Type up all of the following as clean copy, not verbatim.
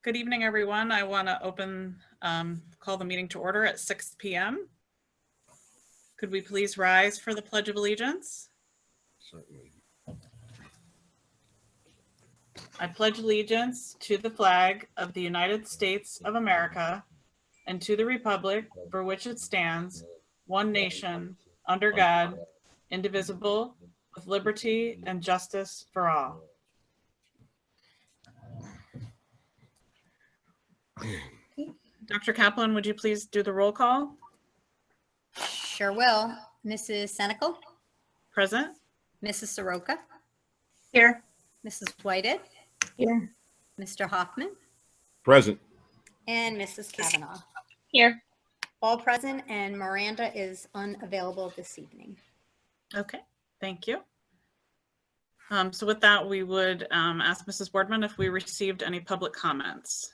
Good evening, everyone. I want to call the meeting to order at 6 p.m. Could we please rise for the Pledge of Allegiance? Certainly. I pledge allegiance to the flag of the United States of America and to the republic for which it stands, one nation, under God, indivisible, with liberty and justice for all. Dr. Kaplan, would you please do the roll call? Sure will. Mrs. Senecal? Present. Mrs. Soroka? Here. Mrs. Whited? Here. Mr. Hoffman? Present. And Mrs. Kavanaugh? Here. All present, and Miranda is unavailable this evening. Okay, thank you. So with that, we would ask Mrs. Boardman if we received any public comments.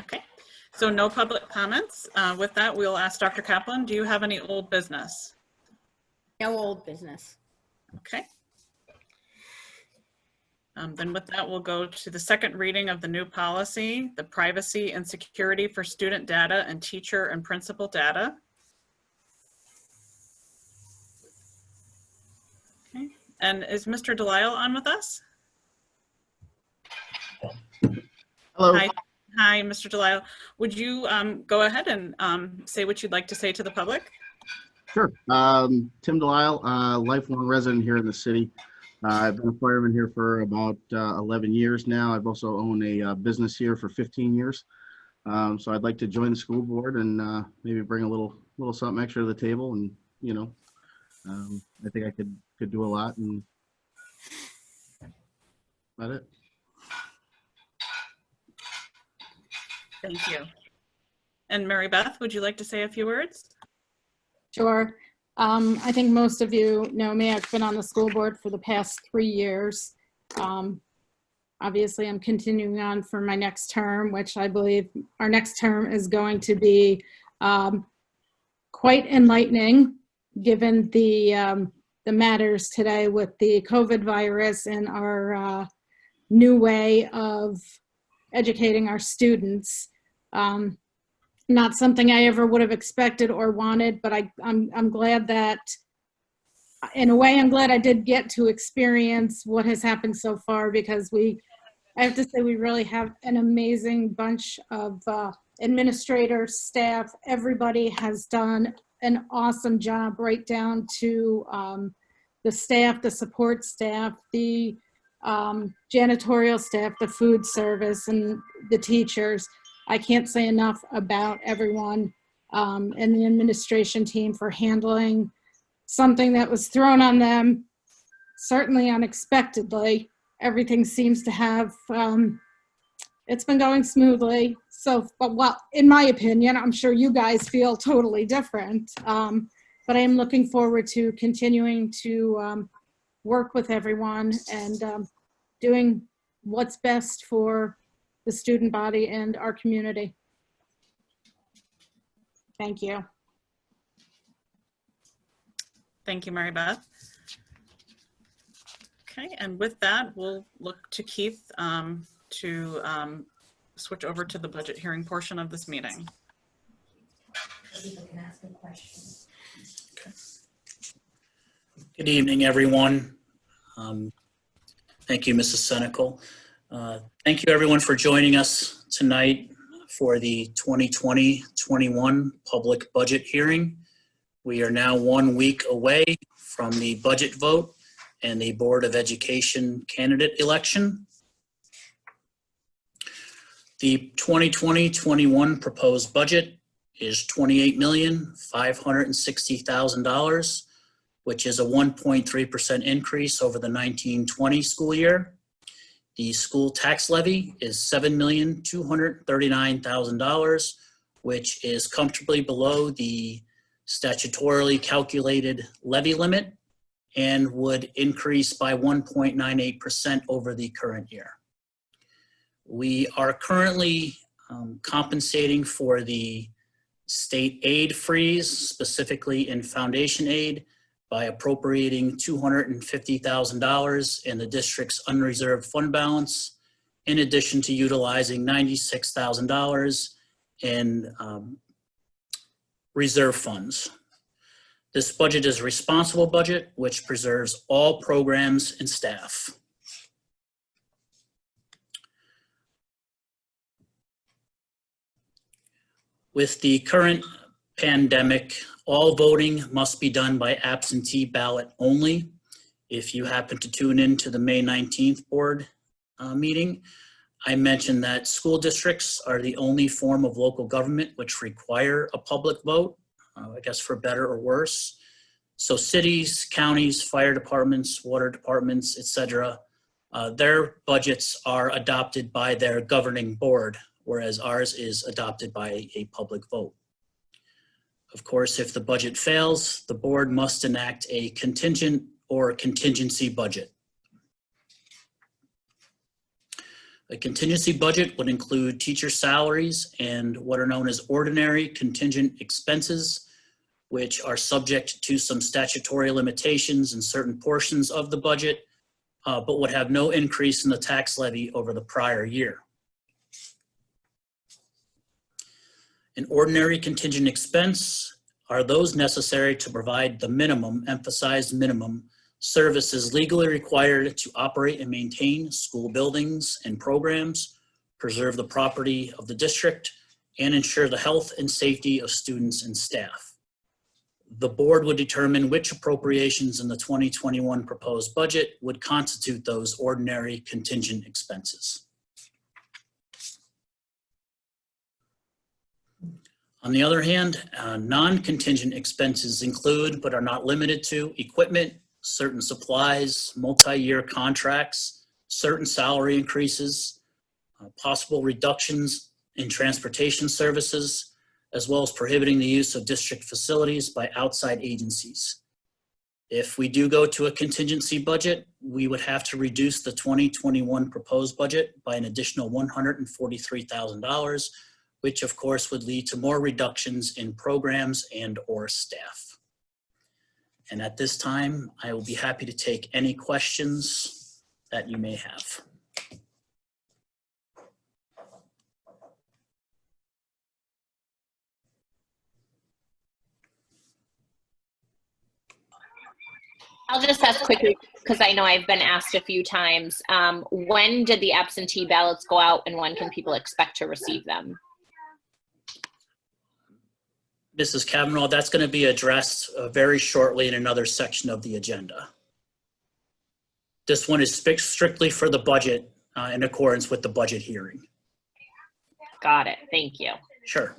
Okay, so no public comments. With that, we'll ask Dr. Kaplan, do you have any old business? No old business. Okay. Then with that, we'll go to the second reading of the new policy, the privacy and security for student data and teacher and principal data. Okay, and is Mr. Delisle on with us? Hello. Hi, Mr. Delisle. Would you go ahead and say what you'd like to say to the public? Sure. Tim Delisle, lifelong resident here in the city. I've been a fireman here for about 11 years now. I've also owned a business here for 15 years. So I'd like to join the school board and maybe bring a little something extra to the table. And, you know, I think I could do a lot, and that's it. Thank you. And Mary Beth, would you like to say a few words? Sure. I think most of you know me. I've been on the school board for the past 3 years. Obviously, I'm continuing on for my next term, which I believe our next term is going to be quite enlightening, given the matters today with the COVID virus and our new way of educating our students. Not something I ever would have expected or wanted, but I'm glad that, in a way, I'm glad I did get to experience what has happened so far, because I have to say, we really have an amazing bunch of administrators, staff. Everybody has done an awesome job, right down to the staff, the support staff, the janitorial staff, the food service, and the teachers. I can't say enough about everyone and the administration team for handling something that was thrown on them, certainly unexpectedly. Everything seems to have, it's been going smoothly. So, but well, in my opinion, I'm sure you guys feel totally different. But I am looking forward to continuing to work with everyone and doing what's best for the student body and our community. Thank you. Thank you, Mary Beth. Okay, and with that, we'll look to Keith to switch over to the budget hearing portion of this meeting. People can ask a question. Okay. Good evening, everyone. Thank you, Mrs. Senecal. Thank you, everyone, for joining us tonight for the 2020-21 public budget hearing. We are now 1 week away from the budget vote and the Board of Education candidate election. The 2020-21 proposed budget is $28,560,000, which is a 1.3% increase over the 19-20 school year. The school tax levy is $7,239,000, which is comfortably below the statutorily calculated levy limit and would increase by 1.98% over the current year. We are currently compensating for the state aid freeze, specifically in foundation aid, by appropriating $250,000 in the district's unreserved fund balance, in addition to utilizing $96,000 in reserve funds. This budget is a responsible budget which preserves all programs and staff. With the current pandemic, all voting must be done by absentee ballot only. If you happen to tune in to the May 19th board meeting, I mentioned that school districts are the only form of local government which require a public vote, I guess for better or worse. So cities, counties, fire departments, water departments, etc., their budgets are adopted by their governing board, whereas ours is adopted by a public vote. Of course, if the budget fails, the board must enact a contingent or contingency budget. A contingency budget would include teacher salaries and what are known as ordinary contingent expenses, which are subject to some statutory limitations in certain portions of the budget, but would have no increase in the tax levy over the prior year. An ordinary contingent expense are those necessary to provide the minimum, emphasized minimum, services legally required to operate and maintain school buildings and programs, preserve the property of the district, and ensure the health and safety of students and staff. The board would determine which appropriations in the 2021 proposed budget would constitute those ordinary contingent expenses. On the other hand, non-contingent expenses include, but are not limited to, equipment, certain supplies, multi-year contracts, certain salary increases, possible reductions in transportation services, as well as prohibiting the use of district facilities by outside agencies. If we do go to a contingency budget, we would have to reduce the 2021 proposed budget by an additional $143,000, which of course would lead to more reductions in programs and or staff. And at this time, I will be happy to take any questions that you may have. I'll just ask quickly, because I know I've been asked a few times, when did the absentee ballots go out and when can people expect to receive them? Mrs. Kavanaugh, that's going to be addressed very shortly in another section of the agenda. This one is strictly for the budget in accordance with the budget hearing. Got it. Thank you. Sure.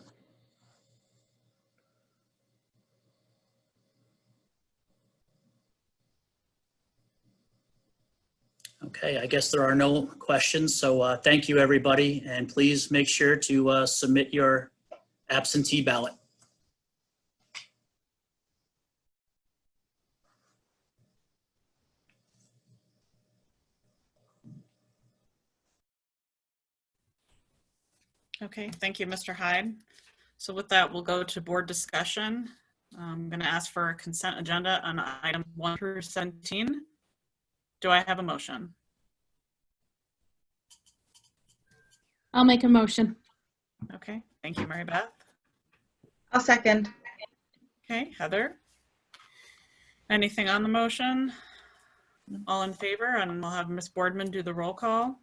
Okay, I guess there are no questions. So thank you, everybody. And please make sure to submit your absentee ballot. Okay, thank you, Mr. Hyde. So with that, we'll go to board discussion. I'm going to ask for a consent agenda on item 1 through 17. Do I have a motion? I'll make a motion. Okay, thank you, Mary Beth. I'll second. Okay, Heather. Anything on the motion? All in favor? And we'll have Ms. Boardman do the roll call.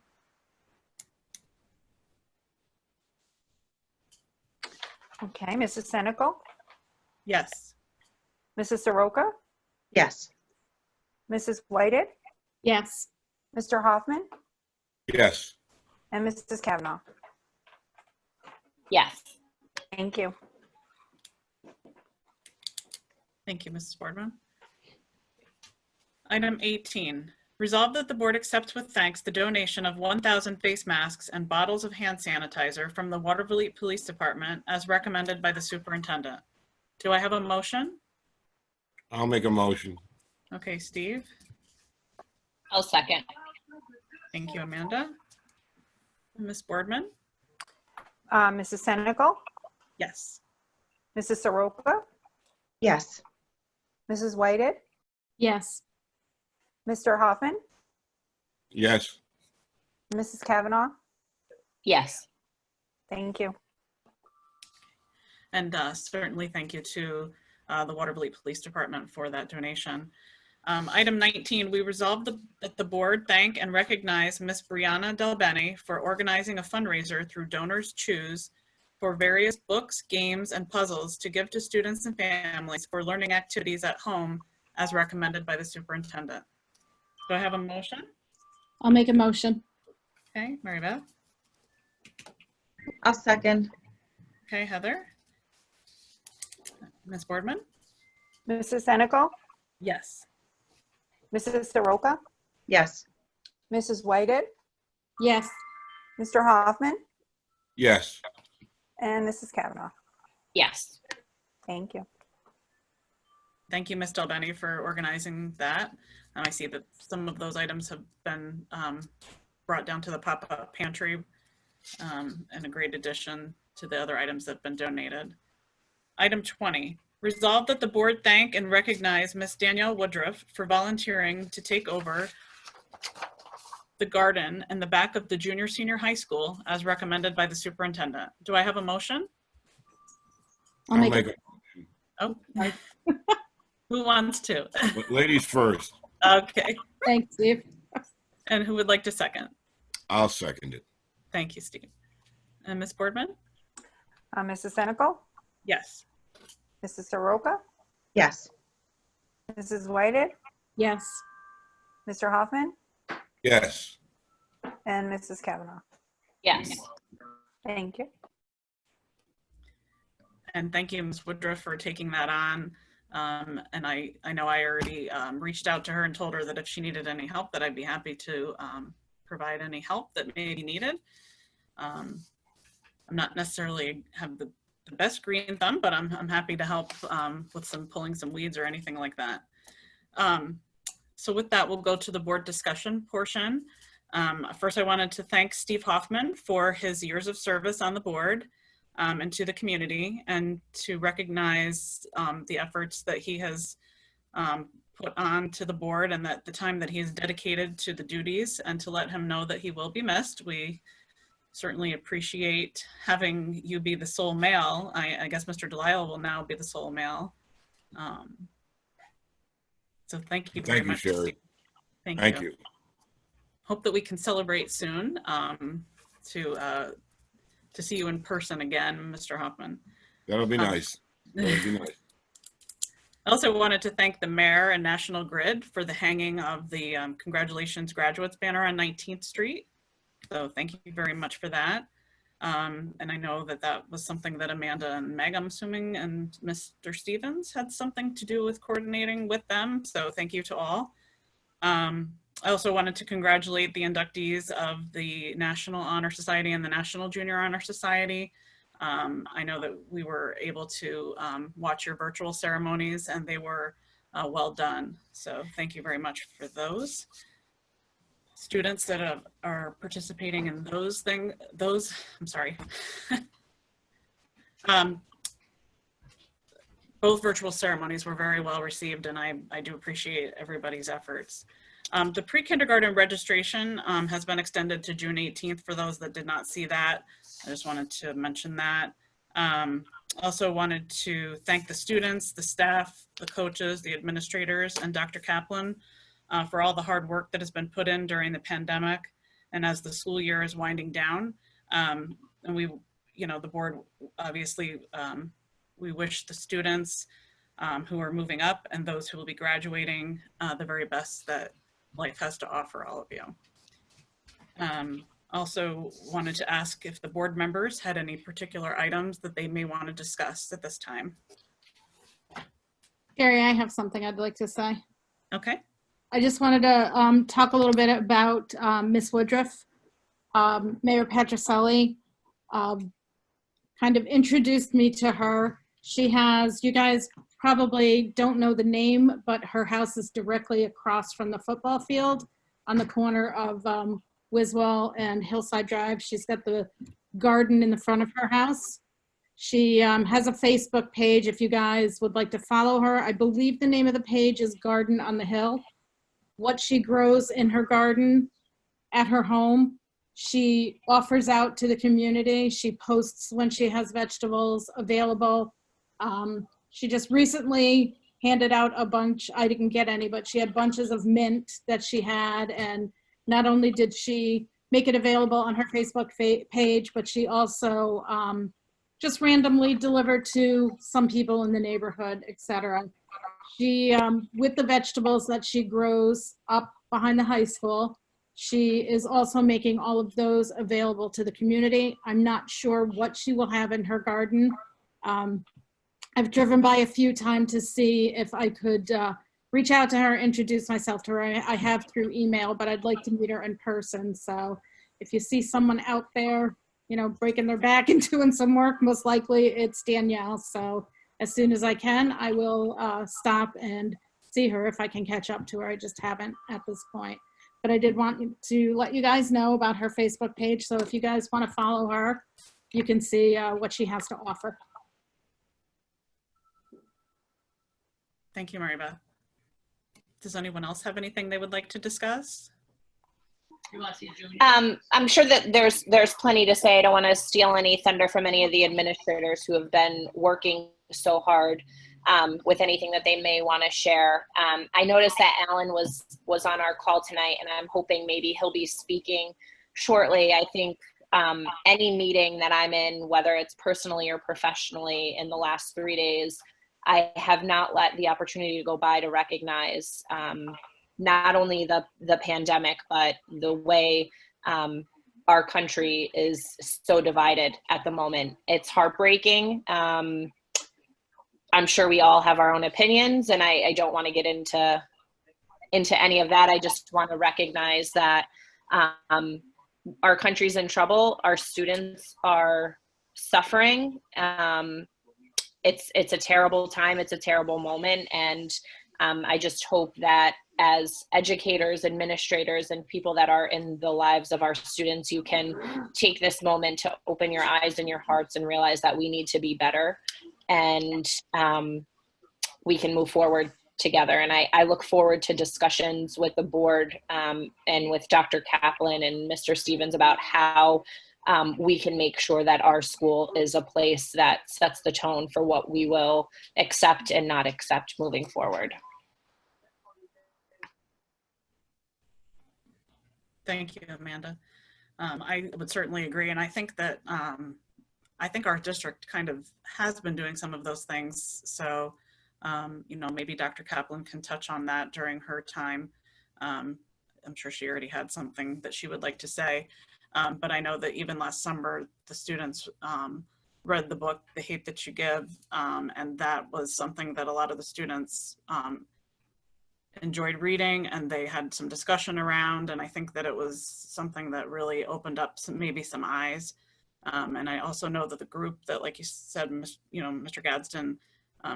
Okay, Mrs. Senecal, Yes. Mrs. Soroka, Yes. Mrs. Whited, Yes. Mr. Hoffman, Yes. and Mrs. Kavanaugh. Yes. Thank you. Thank you, Mrs. Boardman. Item 18, resolve that the board accepts with thanks the donation of 1,000 face masks and bottles of hand sanitizer from the Watervliet Police Department as recommended by the superintendent. Do I have a motion? I'll make a motion. Okay, Steve. I'll second. Thank you, Amanda. Ms. Boardman? Mrs. Senecal, Yes. Mrs. Soroka, Yes. Mrs. Whited, Yes. Mr. Hoffman, Yes. Mrs. Kavanaugh. Yes. Thank you. And certainly thank you to the Watervliet Police Department for that donation. Item 19, we resolve that the board thank and recognize Miss Brianna Del Bene for organizing a fundraiser through Donors Choose for various books, games, and puzzles to give to students and families for learning activities at home as recommended by the superintendent. Do I have a motion? I'll make a motion. Okay, Mary Beth. I'll second. Okay, Heather. Ms. Boardman? Mrs. Senecal, Yes. Mrs. Soroka, Yes. Mrs. Whited, Yes. Mr. Hoffman, Yes. and Mrs. Kavanaugh. Yes. Thank you. Thank you, Ms. Del Bene, for organizing that. I see that some of those items have been brought down to the pop-up pantry and a great addition to the other items that have been donated. Item 20, resolve that the board thank and recognize Ms. Danielle Woodruff for volunteering to take over the garden in the back of the junior senior high school as recommended by the superintendent. Do I have a motion? I'll make make it. it. Oh, who wants to? Ladies first. Okay, Thanks, Steve. and who would like to second? I'll second it. Thank you, Steve. And Ms. Boardman? Mrs. Senecal, Yes. Mrs. Soroka, Yes. Mrs. Whited, Yes. Mr. Hoffman, Yes. and Mrs. Kavanaugh. Yes. Thank you. And thank you, Ms. Woodruff, for taking that on. And I know I already reached out to her and told her that if she needed any help, that I'd be happy to provide any help that may be needed. I'm not necessarily have the best green thumb, but I'm happy to help with some pulling some weeds or anything like that. So with that, we'll go to the board discussion portion. First, I wanted to thank Steve Hoffman for his years of service on the board and to the community, and to recognize the efforts that he has put on to the board and that the time that he has dedicated to the duties, and to let him know that he will be missed. We certainly appreciate having you be the sole male. I guess Mr. Delisle will now be the sole male. So thank you very Thank you, much. Sherry. Thank you. You. Hope that we can celebrate soon to see you in person again, Mr. Hoffman. That'll be nice. That'll be nice. I also wanted to thank the mayor and National Grid for the hanging of the Congratulations Graduates banner on 19th Street. So thank you very much for that. And I know that that was something that Amanda and Meg, I'm assuming, and Mr. Stevens had something to do with coordinating with them. So thank you to all. I also wanted to congratulate the inductees of the National Honor Society and the National Junior Honor Society. I know that we were able to watch your virtual ceremonies, and they were well done. So thank you very much for those. Students that are participating in I'm sorry. Both virtual ceremonies were very well received, and I do appreciate everybody's efforts. The pre-kindergarten registration has been extended to June 18th for those that did not see that. I just wanted to mention that. Also wanted to thank the students, the staff, the coaches, the administrators, and Dr. Kaplan for all the hard work that has been put in during the pandemic and as the school year is winding down. And we, the board, obviously, we wish the students who are moving up and those who will be graduating the very best that life has to offer all of you. Also wanted to ask if the board members had any particular items that they may want to discuss at this time. Gary, I have something I'd like to say. Okay. I just wanted to talk a little bit about Miss Woodruff. Mayor Patricelli kind of introduced me to her. She has, you guys probably don't know the name, but her house is directly across from the football field on the corner of Wiswell and Hillside Drive. She's got the garden in the front of her house. She has a Facebook page if you guys would like to follow her. I believe the name of the page is Garden on the Hill. What she grows in her garden at her home, she offers out to the community. She posts when she has vegetables available. She just recently handed out a bunch, I didn't get any, but she had bunches of mint that she had. And not only did she make it available on her Facebook page, but she also just randomly delivered to some people in the neighborhood, etc. She, with the vegetables that she grows up behind the high school, she is also making all of those available to the community. I'm not sure what she will have in her garden. I've driven by a few times to see if I could reach out to her, introduce myself to her. I have through email, but I'd like to meet her in person. So if you see someone out there, you know, breaking their back and doing some work, most likely it's Danielle. So as soon as I can, I will stop and see her if I can catch up to her. I just haven't at this point. But I did want to let you guys know about her Facebook page. So if you guys want to follow her, you can see what she has to offer. Thank you, Mary Beth. Does anyone else have anything they would like to discuss? I'm sure that there's plenty to say. I don't want to steal any thunder from any of the administrators who have been working so hard with anything that they may want to share. I noticed that Alan was on our call tonight, and I'm hoping maybe he'll be speaking shortly. I think any meeting that I'm in, whether it's personally or professionally, in the last 3 days, I have not let the opportunity to go by to recognize not only the pandemic, but the way our country is so divided at the moment. It's heartbreaking. I'm sure we all have our own opinions, and I don't want to get into any of that. I just want to recognize that our country's in trouble. Our students are suffering. It's a terrible time. It's a terrible moment. And I just hope that as educators, administrators, and people that are in the lives of our students, you can take this moment to open your eyes and your hearts and realize that we need to be better, and we can move forward together. And I look forward to discussions with the board and with Dr. Kaplan and Mr. Stevens about how we can make sure that our school is a place that sets the tone for what we will accept and not accept moving forward. Thank you, Amanda. I would certainly agree. And I think that I think our district kind of has been doing some of those things. So, you know, maybe Dr. Kaplan can touch on that during her time. I'm sure she already had something that she would like to say. But I know that even last summer, the students read the book, The Hate That You Give. And that was something that a lot of the students enjoyed reading, and they had some discussion around. And I think that it was something that really opened up maybe some eyes. And I also know that the group that, like you said, you know, Mr. Gadsden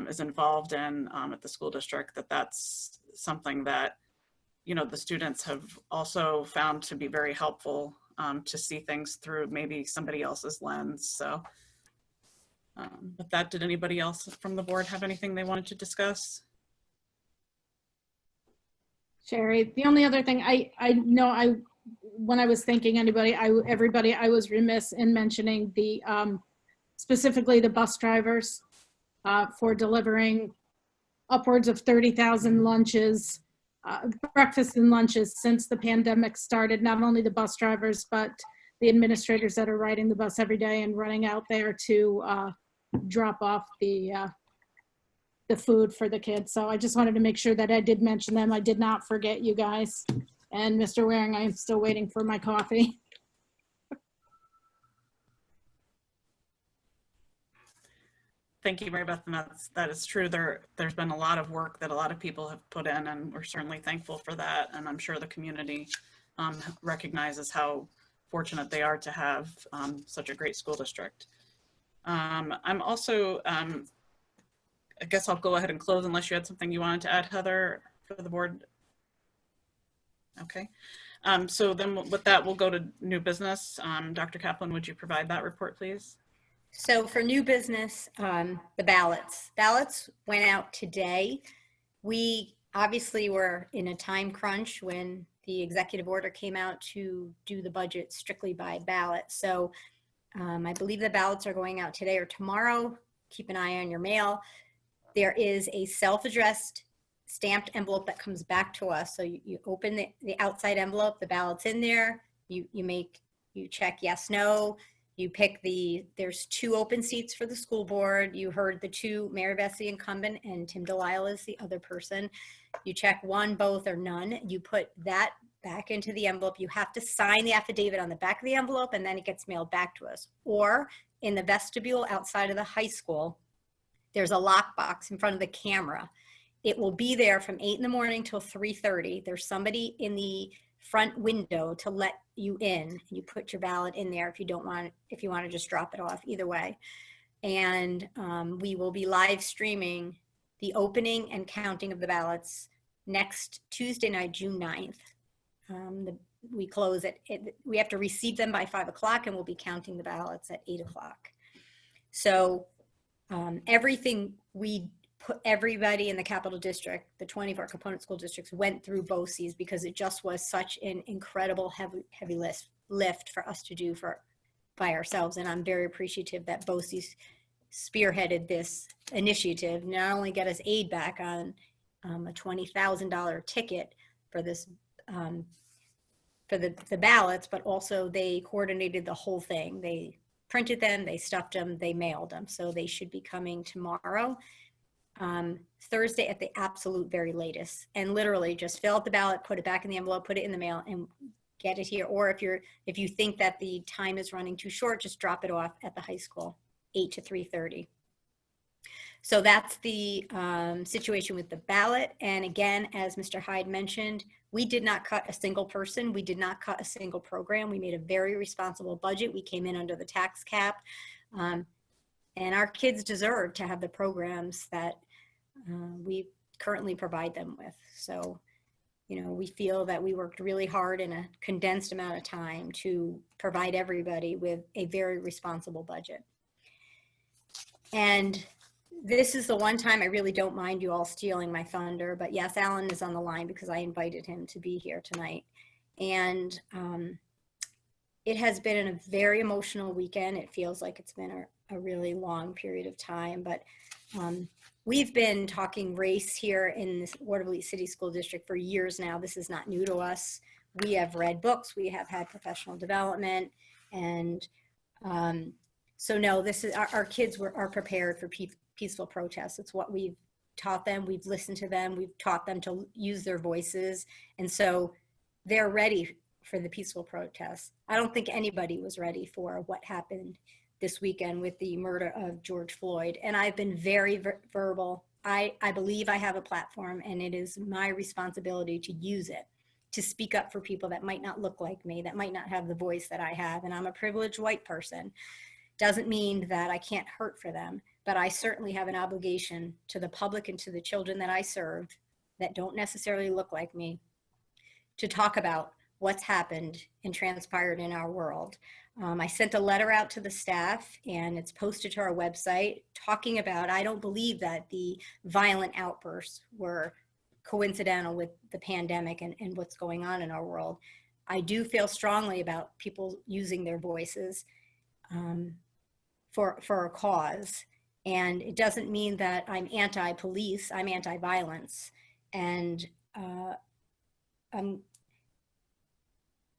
is involved in at the school district, that's something that, you know, the students have also found to be very helpful to see things through maybe somebody else's lens. So with that, did anybody else from the board have anything they wanted to discuss? Sherry, the only other thing I know, when I was thanking everybody, I was remiss in mentioning the specifically the bus drivers for delivering upwards of 30,000 lunches, breakfast and lunches since the pandemic started. Not only the bus drivers, but the administrators that are riding the bus every day and running out there to drop off the food for the kids. So I just wanted to make sure that I did mention them. I did not forget you guys. And Mr. Waring, I am still waiting for my coffee. Thank you, Mary Beth. And that is true. There's been a lot of work that a lot of people have put in, and we're certainly thankful for that. And I'm sure the community recognizes how fortunate they are to have such a great school district. I'm also, I guess I'll go ahead and close unless you had something you wanted to add, Heather, for the board. Okay. So then with that, we'll go to new business. Dr. Kaplan, would you provide that report, please? So for new business, the ballots. Ballots went out today. We obviously were in a time crunch when the executive order came out to do the budget strictly by ballot. So I believe the ballots are going out today or tomorrow. Keep an eye on your mail. There is a self-addressed stamped envelope that comes back to us. So you open the outside envelope, the ballot's in there. You check yes, no. You pick there's 2 open seats for the school board. You heard the 2, Mary Beth, the incumbent, and Tim Delisle is the other person. You check 1, both, or none. You put that back into the envelope. You have to sign the affidavit on the back of the envelope, and then it gets mailed back to us. Or in the vestibule outside of the high school, there's a lockbox in front of the camera. It will be there from 8 in the morning till 3:30. There's somebody in the front window to let you in. You put your ballot in there if you want to just drop it off, either way. And we will be live streaming the opening and counting of the ballots next Tuesday night, June 9th. We close we have to receive them by 5 o'clock, and we'll be counting the ballots at 8 o'clock. So everything we put, everybody in the Capital District, the 24 component school districts, went through BOCES because it just was such an incredible heavy lift for us to do by ourselves. And I'm very appreciative that BOCES spearheaded this initiative, not only get us aid back on a $20,000 ticket for this for the ballots, but also they coordinated the whole thing. They printed them, they stuffed them, they mailed them. So they should be coming tomorrow, Thursday at the absolute very latest. And literally just fill out the ballot, put it back in the envelope, put it in the mail, and get it here. Or if you think that the time is running too short, just drop it off at the high school, 8 to 3:30. So that's the situation with the ballot. And again, as Mr. Hyde mentioned, we did not cut a single person. We did not cut a single program. We made a very responsible budget. We came in under the tax cap. And our kids deserve to have the programs that we currently provide them with. So, we feel that we worked really hard in a condensed amount of time to provide everybody with a very responsible budget. And this is the one time I really don't mind you all stealing my thunder, but yes, Alan is on the line because I invited him to be here tonight. And it has been a very emotional weekend. It feels like it's been a really long period of time, but we've been talking race here in this Watervliet City School District for years now. This is not new to us. We have read books, we have had professional development, and so no, this is our kids are prepared for peaceful protests. It's what we've taught them. We've listened to them. We've taught them to use their voices. And so they're ready for the peaceful protests. I don't think anybody was ready for what happened this weekend with the murder of George Floyd. And I've been very verbal. I believe I have a platform, and it is my responsibility to use it to speak up for people that might not look like me, that might not have the voice that I have. And I'm a privileged white person. Doesn't mean that I can't hurt for them, but I certainly have an obligation to the public and to the children that I serve that don't necessarily look like me to talk about what's happened and transpired in our world. I sent a letter out to the staff, and it's posted to our website talking about, I don't believe that the violent outbursts were coincidental with the pandemic and what's going on in our world. I do feel strongly about people using their voices for a cause. And it doesn't mean that I'm anti-police, I'm anti-violence. And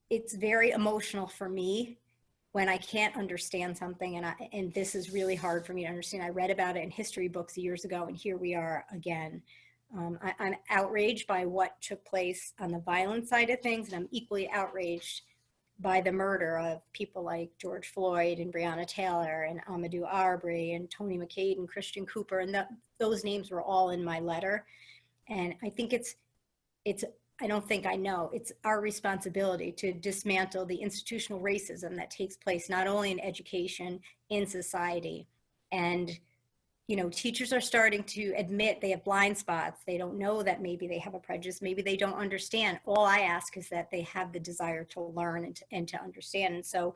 it's very emotional for me when I can't understand something, and this is really hard for me to understand. I read about it in history books years ago, and here we are again. I'm outraged by what took place on the violent side of things, and I'm equally outraged by the murder of people like George Floyd and Breonna Taylor and Amadou Arbery and Tony McCade and Christian Cooper, and those names were all in my letter. And I think it's our responsibility to dismantle the institutional racism that takes place not only in education, in society. And teachers are starting to admit they have blind spots. They don't know that maybe they have a prejudice. Maybe they don't understand. All I ask is that they have the desire to learn and to understand. And so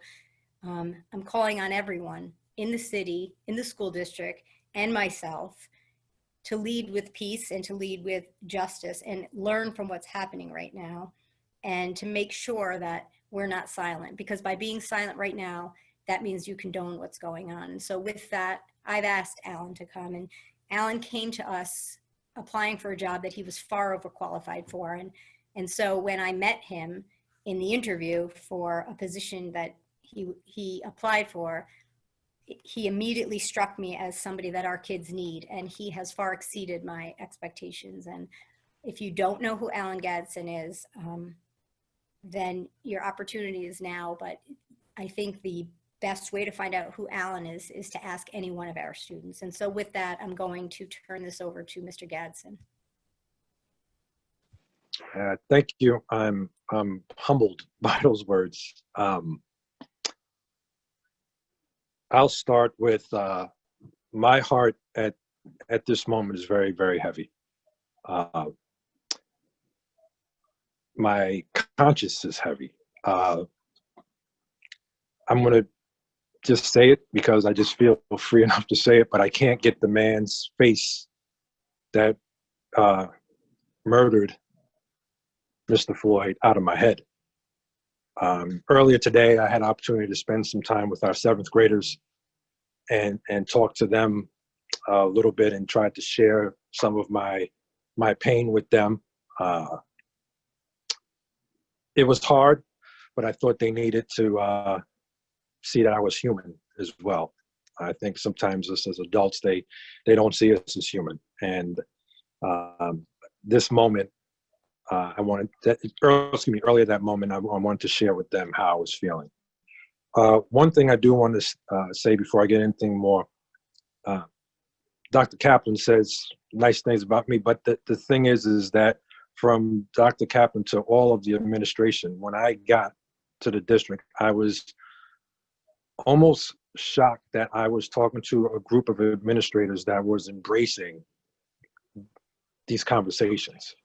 I'm calling on everyone in the city, in the school district, and myself to lead with peace and to lead with justice and learn from what's happening right now, and to make sure that we're not silent, because by being silent right now, that means you condone what's going on. And so with that, I've asked Alan to come, and Alan came to us applying for a job that he was far overqualified for. And so when I met him in the interview for a position that he applied for, he immediately struck me as somebody that our kids need, and he has far exceeded my expectations. And if you don't know who Alan Gadsden is, then your opportunity is now. But I think the best way to find out who Alan is to ask any one of our students. And so with that, I'm going to turn this over to Mr. Gadsden. Thank you. I'm humbled by those words. I'll start with my heart at this moment is very, very heavy. My conscience is heavy. I'm going to just say it because I just feel free enough to say it, but I can't get the man's face that murdered Mr. Floyd out of my head. Earlier today, I had an opportunity to spend some time with our 7th graders and talk to them a little bit and tried to share some of my pain with them. It was hard, but I thought they needed to see that I was human as well. I think sometimes us as adults, they don't see us as human. And this moment, earlier that moment, I wanted to share with them how I was feeling. One thing I do want to say before I get anything more, Dr. Kaplan says nice things about me, but the thing is that from Dr. Kaplan to all of the administration, when I got to the district, I was almost shocked that I was talking to a group of administrators that was embracing these conversations.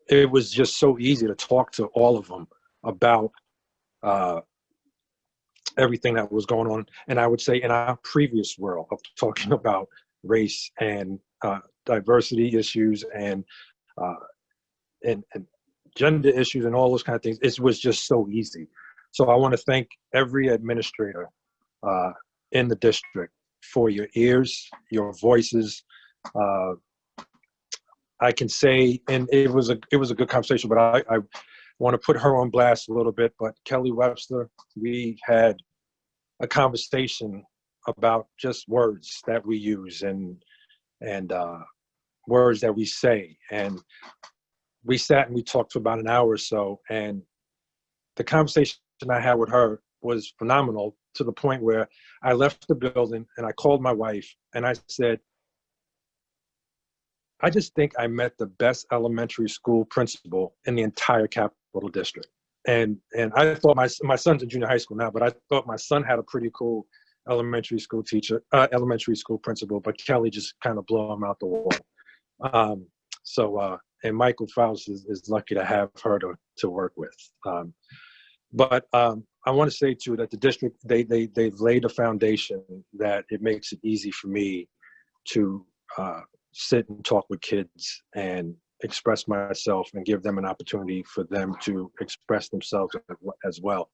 It was just so easy to talk to all of them about everything that was going on. And I would say in our previous world of talking about race and diversity issues and gender issues and all those kind of things, it was just so easy. So I want to thank every administrator in the district for your ears, your voices. I can say, and it was a good conversation, but I want to put her on blast a little bit. But Kelly Webster, we had a conversation about just words that we use and words that we say, and we sat and we talked for about an hour or so, and the conversation I had with her was phenomenal, to the point where I left the building and I called my wife and I said, I just think I met the best elementary school principal in the entire Capital District. And I thought my son's in junior high school now, but I thought my son had a pretty cool elementary school principal, but Kelly just kind of blew him out the wall. And Michael Faust is lucky to have her to work with. But I want to say too that the district, they've laid a foundation that it makes it easy for me to sit and talk with kids and express myself and give them an opportunity for them to express themselves as well.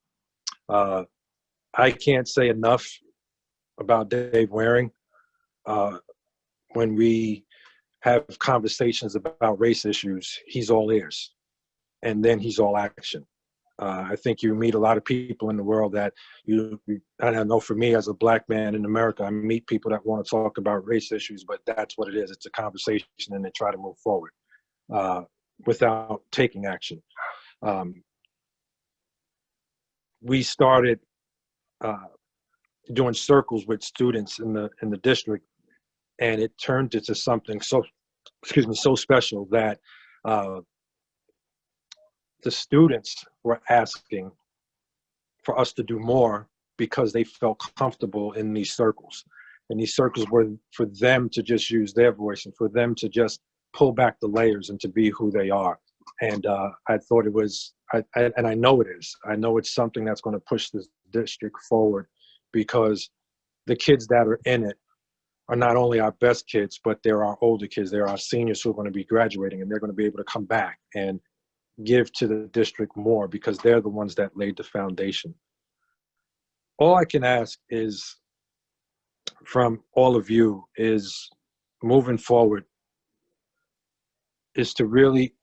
I can't say enough about Dave Waring. When we have conversations about race issues, he's all ears, and then he's all action. I think you meet a lot of people in the world that I don't know, for me as a Black man in America, I meet people that want to talk about race issues, but that's what it is. It's a conversation and they try to move forward without taking action. We started doing circles with students in the district, and it turned into something so special that the students were asking for us to do more because they felt comfortable in these circles. And these circles were for them to just use their voice and for them to just pull back the layers and to be who they are. And I thought it was, and I know it is. I know it's something that's going to push this district forward, because the kids that are in it are not only our best kids, but they're our older kids. They're our seniors who are going to be graduating, and they're going to be able to come back and give to the district more because they're the ones that laid the foundation. All I can ask is from all of you is moving forward is to really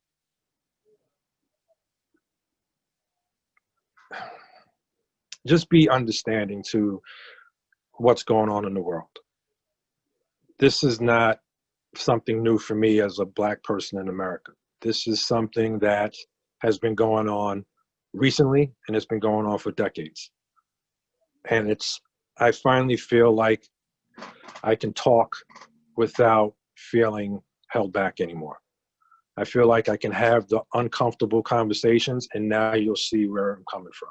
just be understanding to what's going on in the world. This is not something new for me as a Black person in America. This is something that has been going on recently, and it's been going on for decades. And I finally feel like I can talk without feeling held back anymore. I feel like I can have the uncomfortable conversations, and now you'll see where I'm coming from.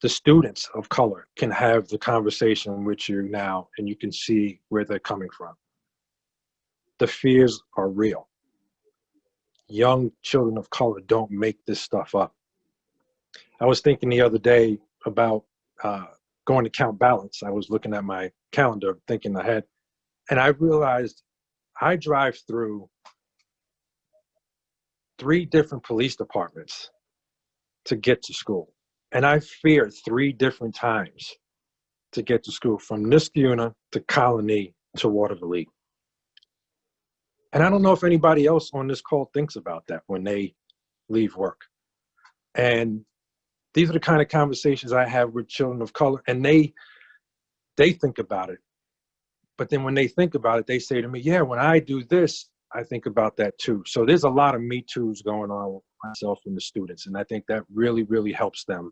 The students of color can have the conversation with you now, and you can see where they're coming from. The fears are real. Young children of color don't make this stuff up. I was thinking the other day about going to count ballots. I was looking at my calendar, thinking ahead, and I realized I drive through 3 different police departments to get to school. And I feared 3 different times to get to school, from Niskayuna to Colony to Watervliet. And I don't know if anybody else on this call thinks about that when they leave work. And these are the kind of conversations I have with children of color, and they think about it. But then when they think about it, they say to me, yeah, when I do this, I think about that too. So there's a lot of Me Too's going on with myself and the students. And I think that really, really helps them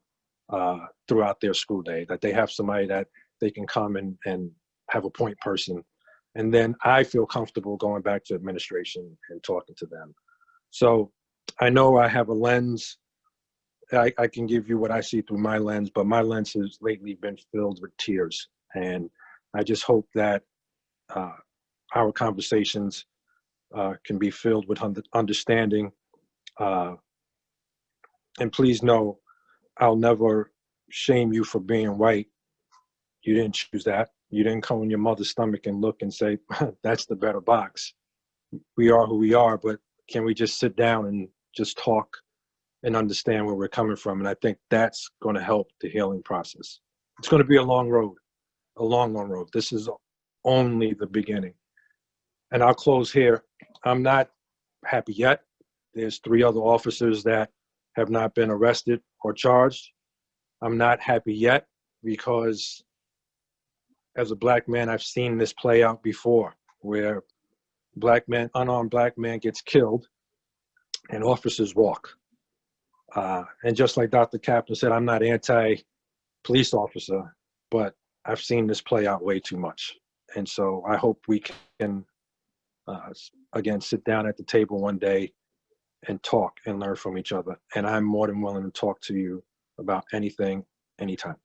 throughout their school day, that they have somebody that they can come and have a point person. And then I feel comfortable going back to administration and talking to them. So I know I have a lens. I can give you what I see through my lens, but my lens has lately been filled with tears. And I just hope that our conversations can be filled with understanding. And please know, I'll never shame you for being white. You didn't choose that. You didn't come in your mother's stomach and look and say, that's the better box. We are who we are, but can we just sit down and just talk and understand where we're coming from? And I think that's going to help the healing process. It's going to be a long road, a long, long road. This is only the beginning. And I'll close here. I'm not happy yet. There's 3 other officers that have not been arrested or charged. I'm not happy yet because as a Black man, I've seen this play out before, where unarmed Black man gets killed and officers walk. And just like Dr. Kaplan said, I'm not anti-police officer, but I've seen this play out way too much. And so I hope we can, again, sit down at the table one day and talk and learn from each other. And I'm more than willing to talk to you about anything, anytime.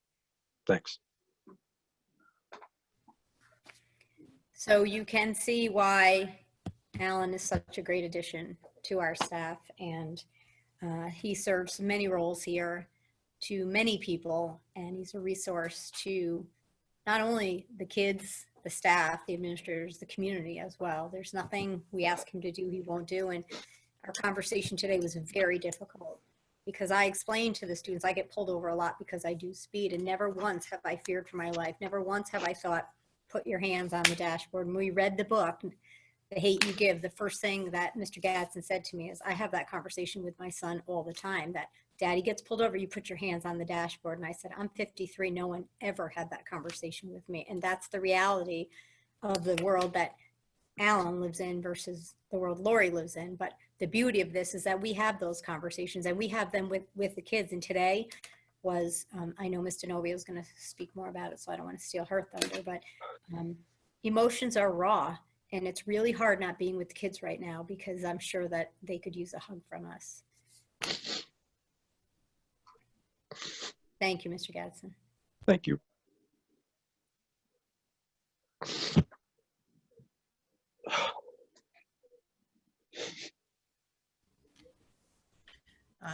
Thanks. So you can see why Alan is such a great addition to our staff, and he serves many roles here to many people, and he's a resource to not only the kids, the staff, the administrators, the community as well. There's nothing we ask him to do he won't do, and our conversation today was very difficult because I explained to the students I get pulled over a lot because I do speed, and never once have I feared for my life. Never once have I thought, put your hands on the dashboard. When we read the book, The Hate You Give, the first thing that Mr. Gadsden said to me is, I have that conversation with my son all the time, that Daddy gets pulled over, you put your hands on the dashboard. And I said, I'm 53. No one ever had that conversation with me. And that's the reality of the world that Alan lives in versus the world Lori lives in. But the beauty of this is that we have those conversations, and we have them with the kids. And today was, I know Ms. Denovio is going to speak more about it, so I don't want to steal her thunder, but emotions are raw, and it's really hard not being with the kids right now because I'm sure that they could use a hug from us. Thank you, Mr. Gadsden. Thank you.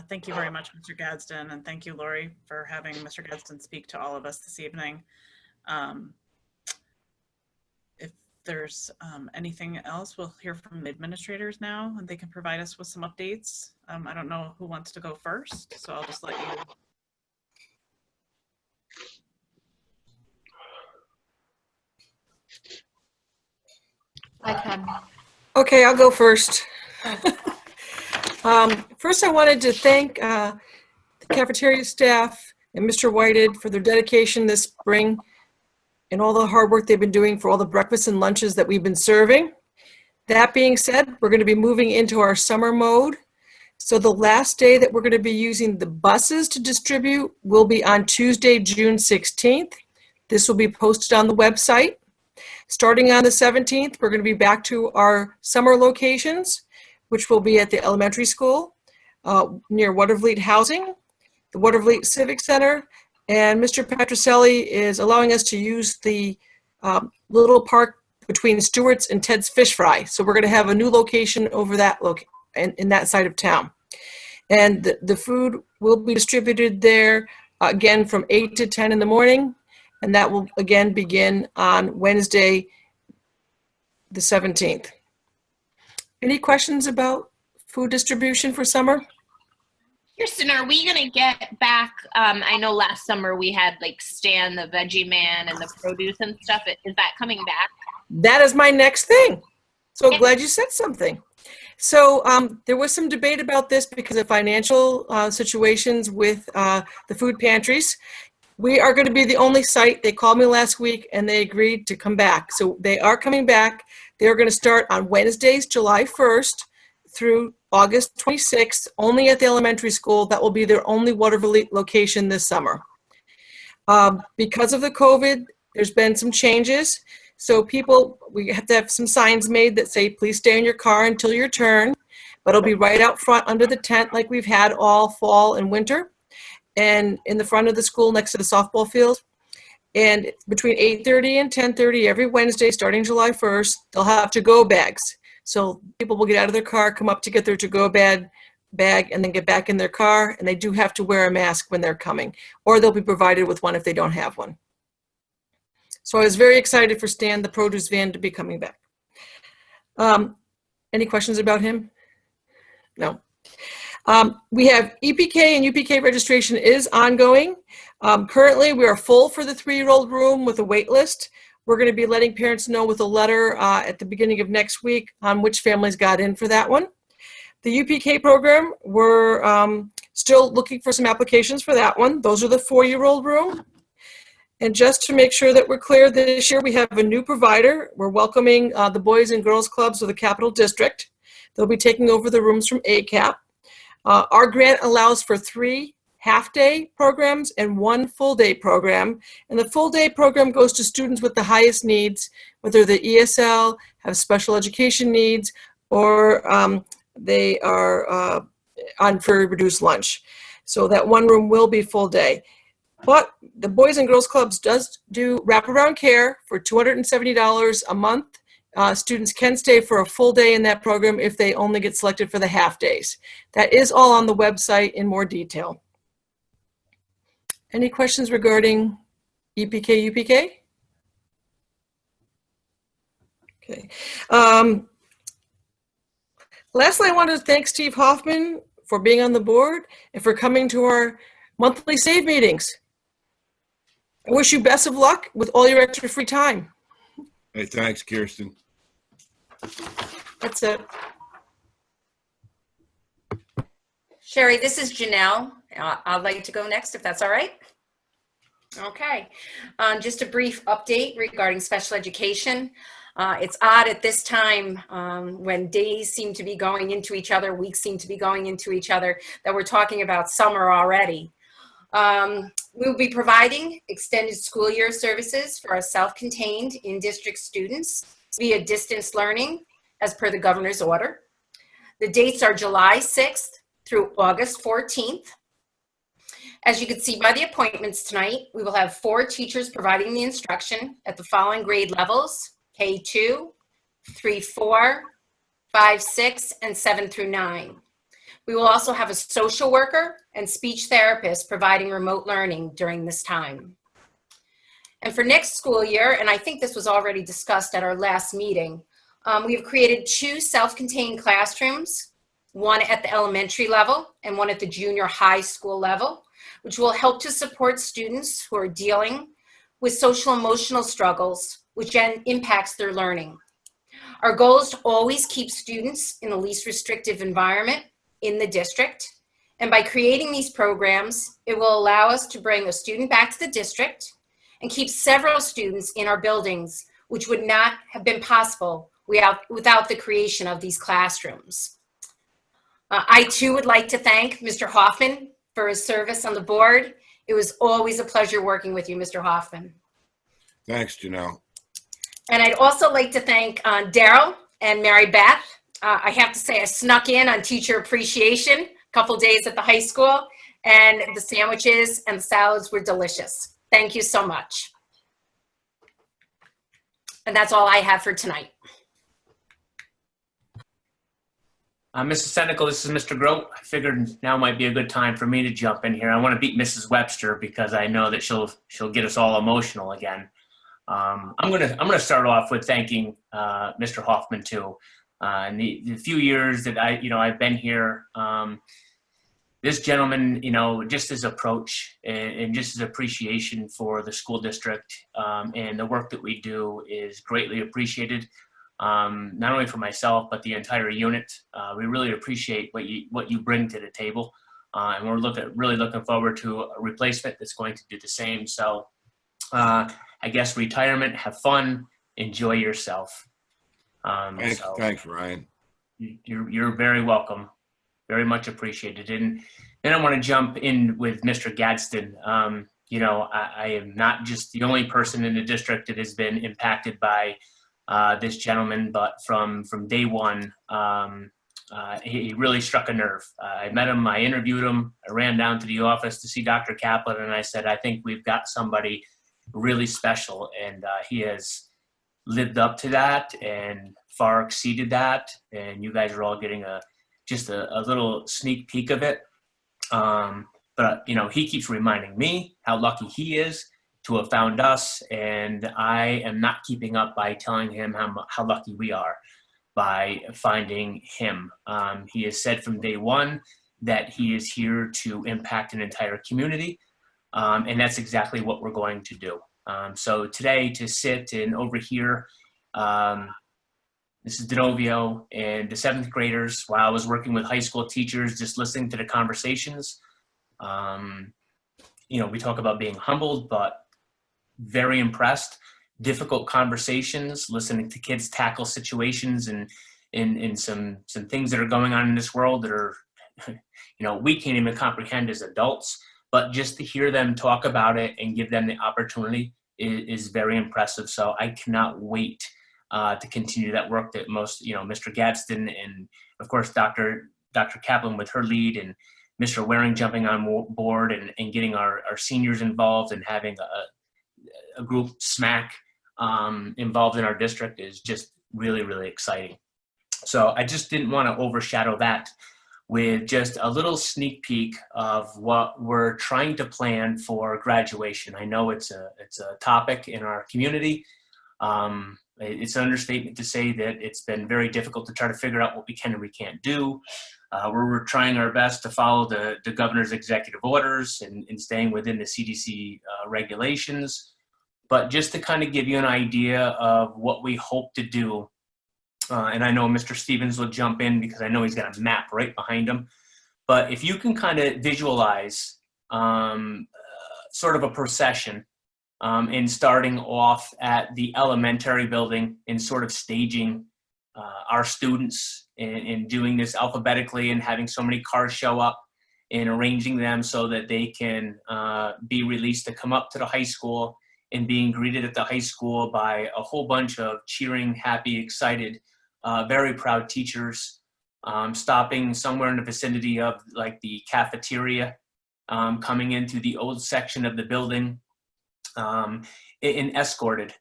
Thank you very much, Mr. Gadsden, and thank you, Lori, for having Mr. Gadsden speak to all of us this evening. If there's anything else, we'll hear from the administrators now, and they can provide us with some updates. I don't know who wants to go first, so I'll just let you. I can. Okay, I'll go first. First, I wanted to thank the cafeteria staff and Mr. Whited for their dedication this spring and all the hard work they've been doing for all the breakfasts and lunches that we've been serving. That being said, we're going to be moving into our summer mode. So the last day that we're going to be using the buses to distribute will be on Tuesday, June 16th. This will be posted on the website. Starting on the 17th, we're going to be back to our summer locations, which will be at the elementary school, near Watervliet Housing, the Watervliet Civic Center, and Mr. Patricelli is allowing us to use the little park between Stewart's and Ted's Fish Fry. So we're going to have a new location over that in that side of town. And the food will be distributed there again from 8 to 10 in the morning. And that will again begin on Wednesday, the 17th. Any questions about food distribution for summer? Kirsten, are we going to get back? I know last summer we had like Stan, the Veggie Man, and the produce and stuff. Is that coming back? That is my next thing. So Okay. glad you said something. So there was some debate about this because of financial situations with the food pantries. We are going to be the only site. They called me last week and they agreed to come back. So they are coming back. They are going to start on Wednesdays, July 1st through August 26th, only at the elementary school. That will be their only Watervliet location this summer. Because of the COVID, there's been some changes. So we have to have some signs made that say, please stay in your car until your turn. But it'll be right out front under the tent like we've had all fall and winter. And in the front of the school next to the softball field. And between 8:30 and 10:30 every Wednesday, starting July 1st, they'll have to-go bags. So people will get out of their car, come up to get their to-go bag, and then get back in their car. And they do have to wear a mask when they're coming, or they'll be provided with one if they don't have one. So I was very excited for Stan, the produce van, to be coming back. Any questions about him? No. We have EPK and UPK registration is ongoing. Currently, we are full for the 3-year-old room with a wait list. We're going to be letting parents know with a letter at the beginning of next week on which families got in for that one. The UPK program, we're still looking for some applications for that one. Those are the 4-year-old room. And just to make sure that we're clear, this year we have a new provider. We're welcoming the Boys and Girls Clubs of the Capital District. They'll be taking over the rooms from ACAP. Our grant allows for 3 half-day programs and 1 full-day program. And the full-day program goes to students with the highest needs, whether they're ESL, have special education needs, or they are on for reduced lunch. So that 1 room will be full day. But the Boys and Girls Clubs does do wraparound care for $270 a month. Students can stay for a full day in that program if they only get selected for the half days. That is all on the website in more detail. Any questions regarding EPK, UPK? Okay. Lastly, I wanted to thank Steve Hoffman for being on the board and for coming to our monthly SAVE meetings. I wish you best of luck with all your extra free time. Hey, thanks, Kirsten. That's it. Sherry, this is Janelle. I'd like to go next, if that's all right. Okay. Just a brief update regarding special education. It's odd at this time when days seem to be going into each other, weeks seem to be going into each other, that we're talking about summer already. We'll be providing extended school year services for our self-contained in-district students via distance learning as per the governor's order. The dates are July 6th through August 14th. As you can see by the appointments tonight, we will have 4 teachers providing the instruction at the following grade levels: K2, 3-4, 5-6, and 7-9. We will also have a social worker and speech therapist providing remote learning during this time. And for next school year, and I think this was already discussed at our last meeting, we have created 2 self-contained classrooms, one at the elementary level and one at the junior high school level, which will help to support students who are dealing with social emotional struggles, which then impacts their learning. Our goal is to always keep students in the least restrictive environment in the district. And by creating these programs, it will allow us to bring a student back to the district and keep several students in our buildings, which would not have been possible without the creation of these classrooms. I too would like to thank Mr. Hoffman for his service on the board. It was always a pleasure working with you, Mr. Hoffman. Thanks, Janelle. And I'd also like to thank Daryl and Mary Beth. I have to say I snuck in on teacher appreciation a couple days at the high school, and the sandwiches and the salads were delicious. Thank you so much. And that's all I have for tonight. Mrs. Senecal, this is Mr. Grote. I figured now might be a good time for me to jump in here. I want to beat Mrs. Webster because I know that she'll get us all emotional again. I'm gonna start off with thanking Mr. Hoffman too. In the few years that I've been here, this gentleman, just his approach and just his appreciation for the school district and the work that we do is greatly appreciated. Not only for myself, but the entire unit. We really appreciate what you bring to the table. And we're really looking forward to a replacement that's going to do the same. So I guess retirement, have fun, enjoy yourself. Thanks, Ryan. You're very welcome. Very much appreciated. And then I want to jump in with Mr. Gadsden. I am not just the only person in the district that has been impacted by this gentleman, but from day one, he really struck a nerve. I met him, I interviewed him, I ran down to the office to see Dr. Kaplan, and I said, I think we've got somebody really special, and he has lived up to that and far exceeded that, and you guys are all getting just a little sneak peek of it. But he keeps reminding me how lucky he is to have found us, and I am not keeping up by telling him how lucky we are by finding him. He has said from day one that he is here to impact an entire community, and that's exactly what we're going to do. So today to sit and overhear Mrs. Denovio and the 7th graders while I was working with high school teachers, just listening to the conversations. We talk about being humbled, but very impressed. Difficult conversations, listening to kids tackle situations and some things that are going on in this world that are, we can't even comprehend as adults. But just to hear them talk about it and give them the opportunity is very impressive. So I cannot wait to continue that work that Mr. Gadsden and of course Dr. Kaplan with her lead and Mr. Waring jumping on board and getting our seniors involved and having a group SMAC involved in our district is just really, really exciting. So I just didn't want to overshadow that with just a little sneak peek of what we're trying to plan for graduation. I know it's a topic in our community. It's an understatement to say that it's been very difficult to try to figure out what we can and we can't do. We're trying our best to follow the governor's executive orders and staying within the CDC regulations. But just to kind of give you an idea of what we hope to do, and I know Mr. Stevens will jump in because I know he's got a map right behind him. But if you can kind of visualize sort of a procession in starting off at the elementary building and sort of staging our students and doing this alphabetically and having so many cars show up and arranging them so that they can be released to come up to the high school and being greeted at the high school by a whole bunch of cheering, happy, excited, very proud teachers, stopping somewhere in the vicinity of like the cafeteria, coming into the old section of the building, and escorted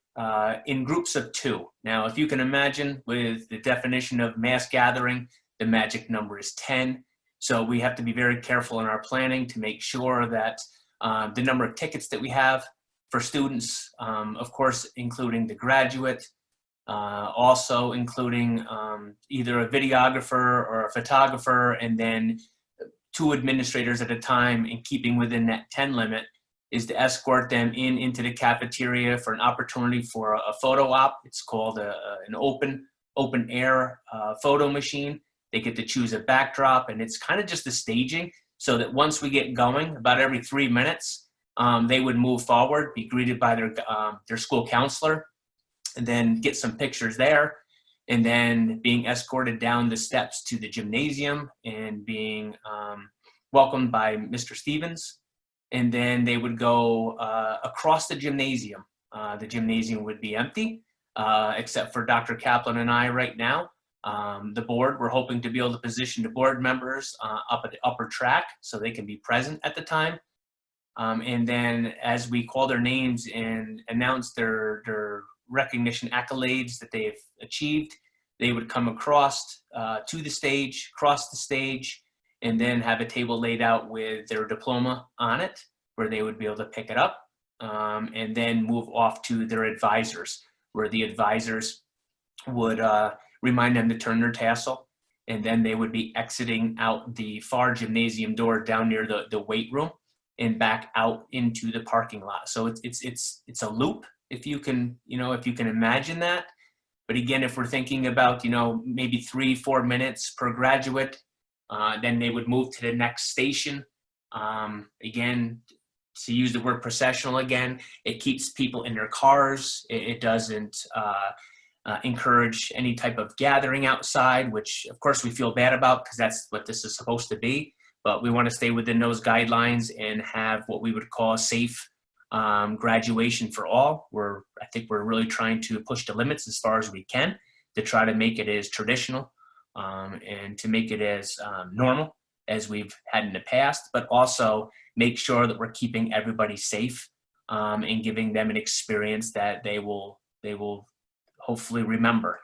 in groups of 2. Now, if you can imagine with the definition of mass gathering, the magic number is 10. So we have to be very careful in our planning to make sure that the number of tickets that we have for students, of course, including the graduate, also including either a videographer or a photographer, and then 2 administrators at a time, in keeping within that 10 limit, is to escort them into the cafeteria for an opportunity for a photo op. It's called an open air photo machine. They get to choose a backdrop, and it's kind of just the staging, so that once we get going, about every 3 minutes, they would move forward, be greeted by their school counselor, and then get some pictures there, and then being escorted down the steps to the gymnasium and being welcomed by Mr. Stevens. And then they would go across the gymnasium. The gymnasium would be empty, except for Dr. Kaplan and I right now. The board, we're hoping to be able to position the board members up at the upper track so they can be present at the time. And then as we call their names and announce their recognition accolades that they've achieved, they would come across to the stage, cross the stage, and then have a table laid out with their diploma on it, where they would be able to pick it up, and then move off to their advisors, where the advisors would remind them to turn their tassel, and then they would be exiting out the far gymnasium door down near the weight room and back out into the parking lot. So it's a loop, if you can imagine that. But again, if we're thinking about maybe 3-4 minutes per graduate, then they would move to the next station. Again, to use the word processional again, it keeps people in their cars. It doesn't encourage any type of gathering outside, which of course we feel bad about, because that's what this is supposed to be. But we want to stay within those guidelines and have what we would call a safe graduation for all. I think we're really trying to push the limits as far as we can to try to make it as traditional and to make it as normal as we've had in the past, but also make sure that we're keeping everybody safe and giving them an experience that they will hopefully remember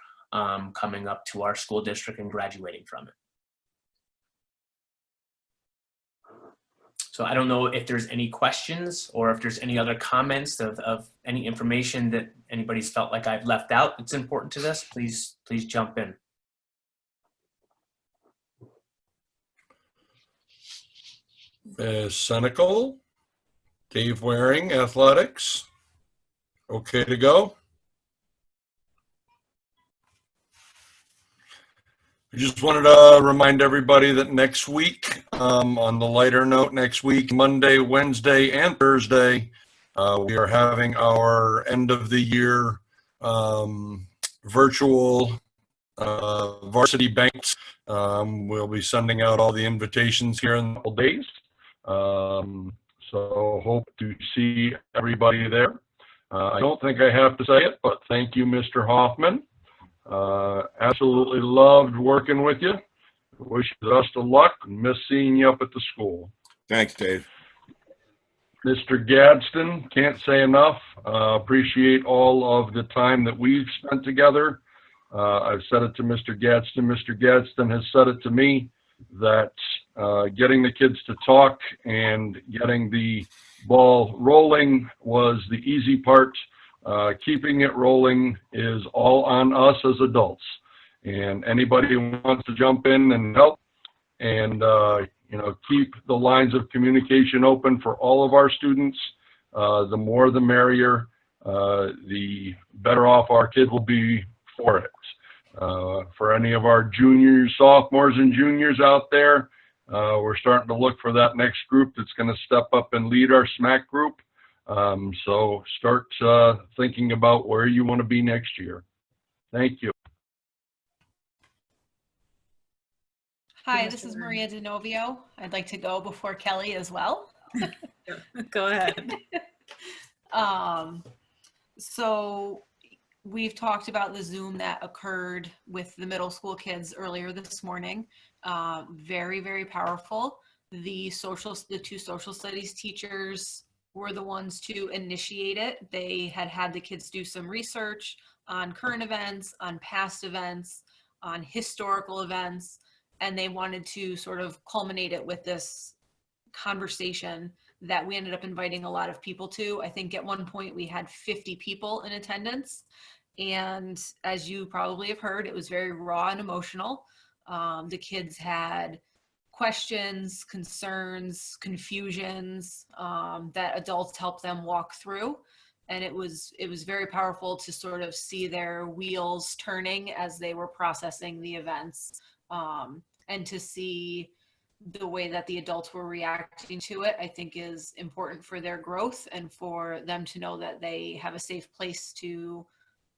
coming up to our school district and graduating from it. So I don't know if there's any questions or if there's any other comments of any information that anybody's felt like I've left out that's important to this. Please jump in. Ms. Senecal, Dave Waring, Athletics. Okay to go? I just wanted to remind everybody that next week, on the lighter note, next week, Monday, Wednesday, and Thursday, we are having our end of the year virtual varsity banquets. We'll be sending out all the invitations here in a couple days. So hope to see everybody there. I don't think I have to say it, but thank you, Mr. Hoffman. Absolutely loved working with you. Wish you the best of luck and miss seeing you up at the school. Thanks, Dave. Mr. Gadsden, can't say enough. Appreciate all of the time that we've spent together. I've said it to Mr. Gadsden. Mr. Gadsden has said it to me that getting the kids to talk and getting the ball rolling was the easy part. Keeping it rolling is all on us as adults. And anybody who wants to jump in and help and keep the lines of communication open for all of our students, the more the merrier, the better off our kid will be for it. For any of our juniors, sophomores, and juniors out there, we're starting to look for that next group that's going to step up and lead our SMAC group. So start thinking about where you want to be next year. Thank you. Hi, this is Maria DeNovio. I'd like to go before Kelly as well. Go ahead. So we've talked about the Zoom that occurred with the middle school kids earlier this morning. Very, very powerful. The two social studies teachers were the ones to initiate it. They had the kids do some research on current events, on past events, on historical events, and they wanted to sort of culminate it with this conversation that we ended up inviting a lot of people to. I think at one point we had 50 people in attendance. And as you probably have heard, it was very raw and emotional. The kids had questions, concerns, confusions that adults helped them walk through. And it was very powerful to sort of see their wheels turning as they were processing the events, and to see the way that the adults were reacting to it, I think is important for their growth and for them to know that they have a safe place to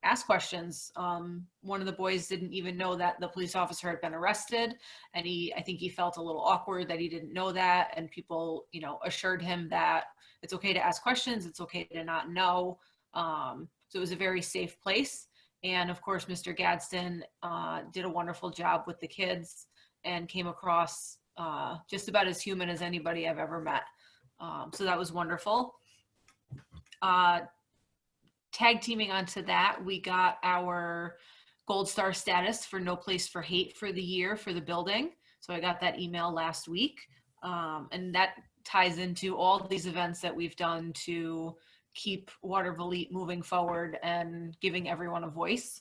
ask questions. One of the boys didn't even know that the police officer had been arrested, and I think he felt a little awkward that he didn't know that, and people, assured him that it's okay to ask questions, it's okay to not know. So it was a very safe place. And of course, Mr. Gadsden did a wonderful job with the kids and came across just about as human as anybody I've ever met. So that was wonderful. Tag teaming onto that, we got our Gold Star status for No Place for Hate for the year for the building. So I got that email last week. And that ties into all these events that we've done to keep Watervliet moving forward and giving everyone a voice.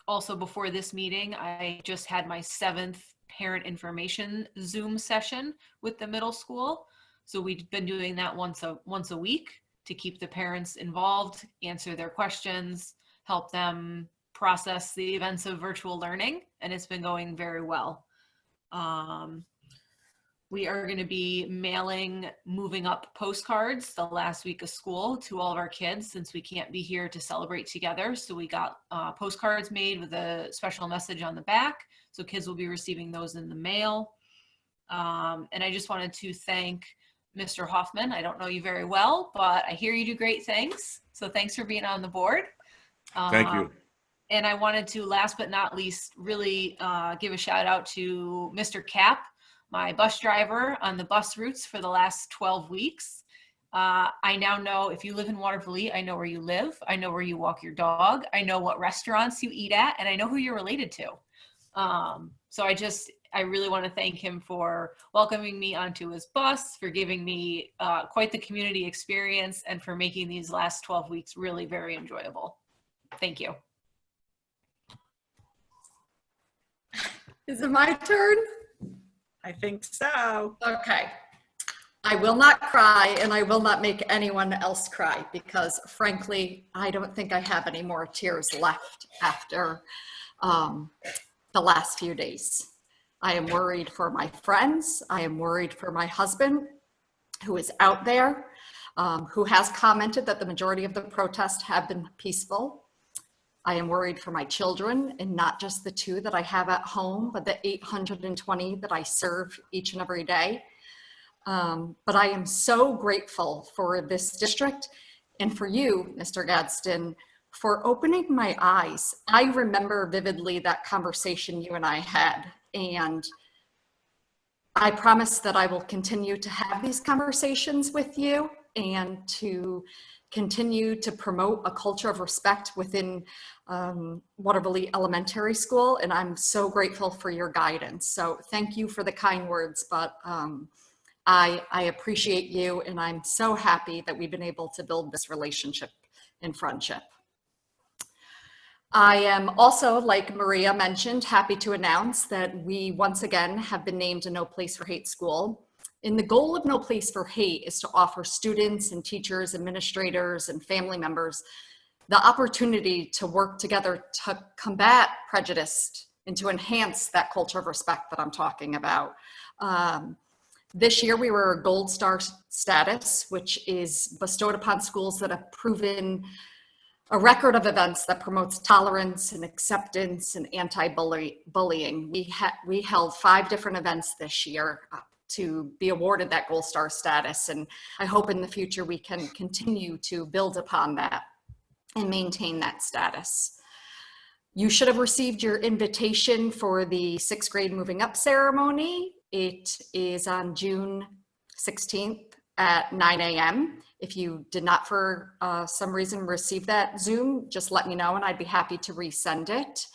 Also, before this meeting, I just had my 7th parent information Zoom session with the middle school. So we've been doing that once a week to keep the parents involved, answer their questions, help them process the events of virtual learning, and it's been going very well. We are going to be mailing Moving Up postcards the last week of school to all of our kids since we can't be here to celebrate together. So we got postcards made with a special message on the back. So kids will be receiving those in the mail. And I just wanted to thank Mr. Hoffman. I don't know you very well, but I hear you do great things. So thanks for being on the board. Thank you. And I wanted to, last but not least, really give a shout out to Mr. Cap, my bus driver on the bus routes for the last 12 weeks. I now know if you live in Watervliet, I know where you live. I know where you walk your dog. I know what restaurants you eat at, and I know who you're related to. So I really want to thank him for welcoming me onto his bus, for giving me quite the community experience, and for making these last 12 weeks really very enjoyable. Thank you. Is it my turn? I think so. Okay. I will not cry, and I will not make anyone else cry, because frankly, I don't think I have any more tears left after the last few days. I am worried for my friends. I am worried for my husband, who is out there, who has commented that the majority of the protests have been peaceful. I am worried for my children, and not just the 2 that I have at home, but the 820 that I serve each and every day. But I am so grateful for this district and for you, Mr. Gadsden, for opening my eyes. I remember vividly that conversation you and I had, and I promise that I will continue to have these conversations with you and to continue to promote a culture of respect within Watervliet Elementary School. And I'm so grateful for your guidance. So thank you for the kind words, but I appreciate you, and I'm so happy that we've been able to build this relationship and friendship. I am also, like Maria mentioned, happy to announce that we once again have been named a No Place for Hate school. And the goal of No Place for Hate is to offer students and teachers, administrators, and family members the opportunity to work together to combat prejudice and to enhance that culture of respect that I'm talking about. This year we were a Gold Star status, which is bestowed upon schools that have proven a record of events that promotes tolerance and acceptance and anti-bullying. We held 5 different events this year to be awarded that Gold Star status. And I hope in the future we can continue to build upon that and maintain that status. You should have received your invitation for the 6th grade Moving Up ceremony. It is on June 16th at 9 a.m. If you did not for some reason receive that Zoom, just let me know and I'd be happy to resend it.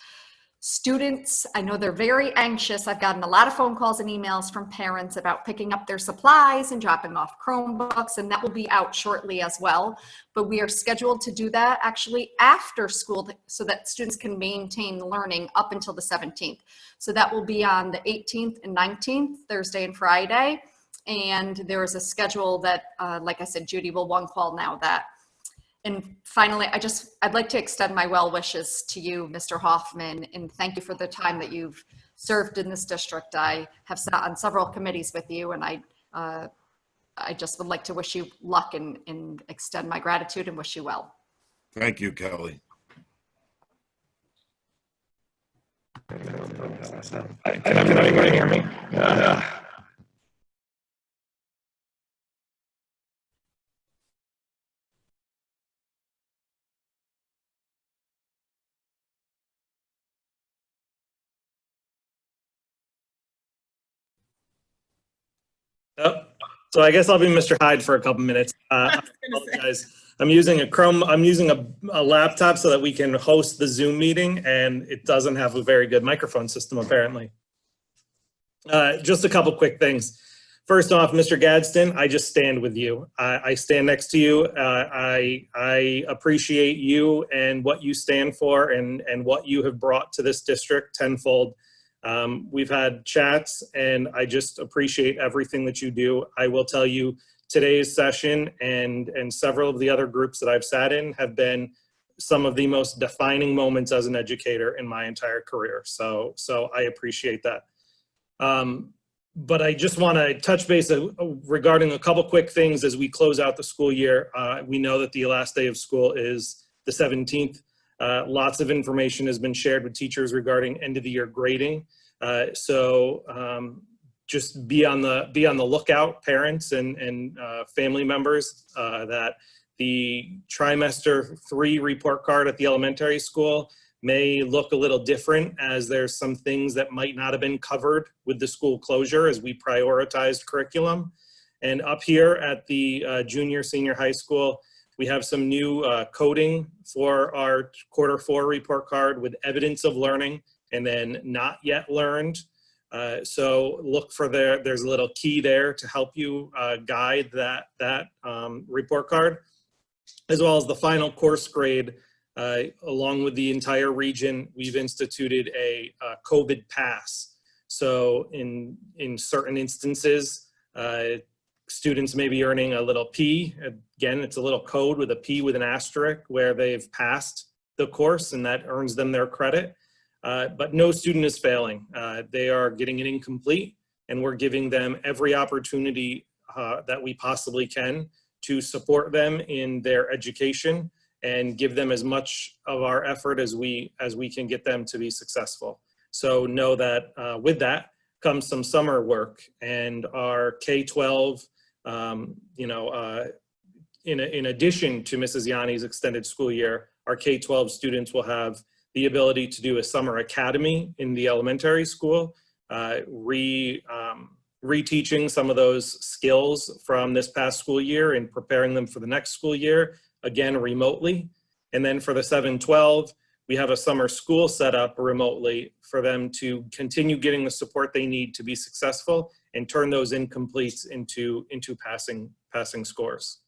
Students, I know they're very anxious. I've gotten a lot of phone calls and emails from parents about picking up their supplies and dropping off Chromebooks, and that will be out shortly as well. But we are scheduled to do that actually after school so that students can maintain learning up until the 17th. So that will be on the 18th and 19th, Thursday and Friday. And there is a schedule that, like I said, Judy will one call now that. And finally, I'd like to extend my well wishes to you, Mr. Hoffman, and thank you for the time that you've served in this district. I have sat on several committees with you, and I just would like to wish you luck and extend my gratitude and wish you well. Thank you, Kelly. Can everybody hear me? Oh, so I guess I'll be Mr. Hyde for a couple minutes. I apologize. I'm using a laptop so that we can host the Zoom meeting, and it doesn't have a very good microphone system apparently. Just a couple quick things. First off, Mr. Gadsden, I just stand with you. I stand next to you. I appreciate you and what you stand for and what you have brought to this district tenfold. We've had chats, and I just appreciate everything that you do. I will tell you, today's session and several of the other groups that I've sat in have been some of the most defining moments as an educator in my entire career. So I appreciate that. But I just want to touch base regarding a couple quick things as we close out the school year. We know that the last day of school is the 17th. Lots of information has been shared with teachers regarding end of the year grading. Just be on the lookout, parents and family members, that the trimester 3 report card at the elementary school may look a little different, as there's some things that might not have been covered with the school closure as we prioritized curriculum. And up here at the junior, senior high school, we have some new coding for our quarter 4 report card with evidence of learning and then not yet learned. So look for there's a little key there to help you guide that report card, as well as the final course grade. Along with the entire region, we've instituted a COVID pass. So in certain instances, students may be earning a little P. Again, it's a little code with a P with an asterisk where they've passed the course, and that earns them their credit. But no student is failing. They are getting it incomplete, and we're giving them every opportunity that we possibly can to support them in their education and give them as much of our effort as we can get them to be successful. So know that with that comes some summer work, and our K-12, in addition to Mrs. Yanni's extended school year, our K-12 students will have the ability to do a summer academy in the elementary school, reteaching some of those skills from this past school year and preparing them for the next school year, again, remotely. And then for the 7-12, we have a summer school set up remotely for them to continue getting the support they need to be successful and turn those incompletes into passing scores.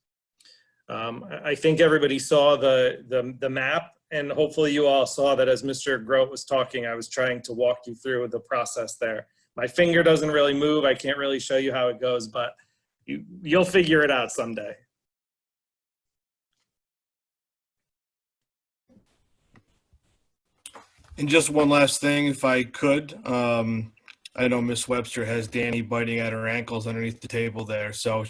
I think everybody saw the map, and hopefully you all saw that as Mr. Grote was talking, I was trying to walk you through the process there. My finger doesn't really move. I can't really show you how it goes, but you'll figure it out someday. And just one last thing, if I could. I know Miss Webster has Danny biting at her ankles underneath the table there. So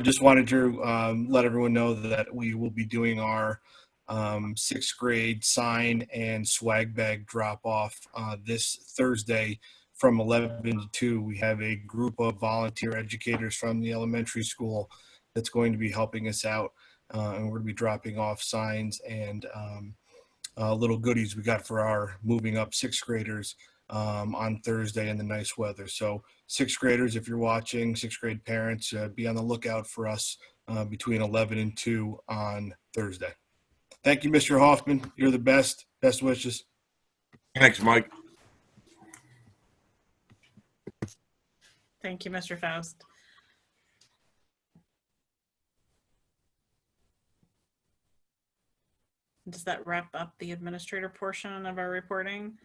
just wanted to let everyone know that we will be doing our 6th grade sign and swag bag drop off this Thursday from 11 to 2. We have a group of volunteer educators from the elementary school that's going to be helping us out. And we're going to be dropping off signs and little goodies we got for our moving up 6th graders on Thursday in the nice weather. So 6th graders, if you're watching, 6th grade parents, be on the lookout for us between 11 and 2 on Thursday. Thank you, Mr. Hoffman. You're the best. Best wishes. Thanks, Mike. Thank you, Mr. Faust. Does that wrap up the administrator portion of our reporting?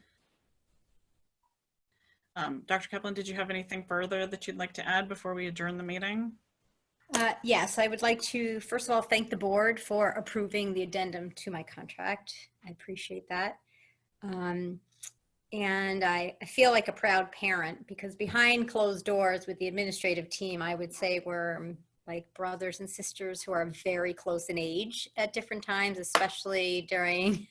Dr. Kaplan, did you have anything further that you'd like to add before we adjourn the meeting? Yes, I would like to, first of all, thank the board for approving the addendum to my contract. I appreciate that. And I feel like a proud parent because behind closed doors with the administrative team, I would say we're like brothers and sisters who are very close in age at different times, especially during,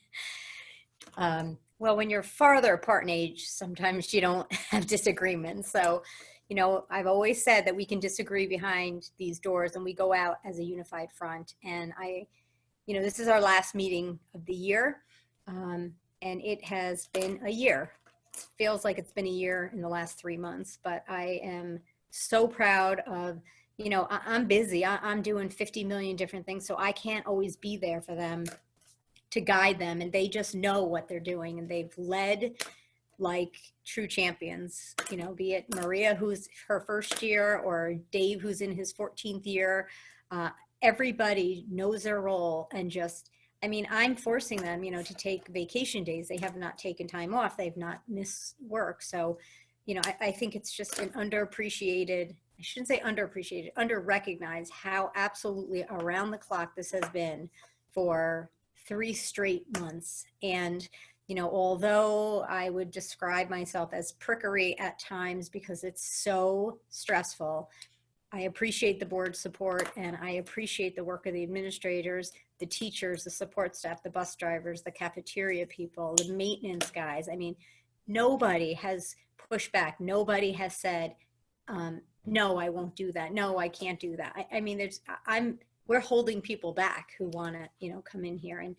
well, when you're farther apart in age, sometimes you don't have disagreements. So, you know, I've always said that we can disagree behind these doors and we go out as a unified front. And you know, this is our last meeting of the year. And it has been a year. It feels like it's been a year in the last 3 months, but I am so proud of, you know, I'm busy. I'm doing 50 million different things, so I can't always be there for them to guide them, and they just know what they're doing, and they've led like true champions, you know, be it Maria, who's her first year, or Dave, who's in his 14th year. Everybody knows their role and just, I mean, I'm forcing them, you know, to take vacation days. They have not taken time off. They've not missed work. So, you know, I think it's just an underappreciated, I shouldn't say underappreciated, underrecognized how absolutely around the clock this has been for 3 straight months. And, you know, although I would describe myself as prickery at times because it's so stressful, I appreciate the board's support and I appreciate the work of the administrators, the teachers, the support staff, the bus drivers, the cafeteria people, the maintenance guys. I mean, nobody has pushed back. Nobody has said, no, I won't do that. No, I can't do that. I mean, we're holding people back who want to, you know, come in here. And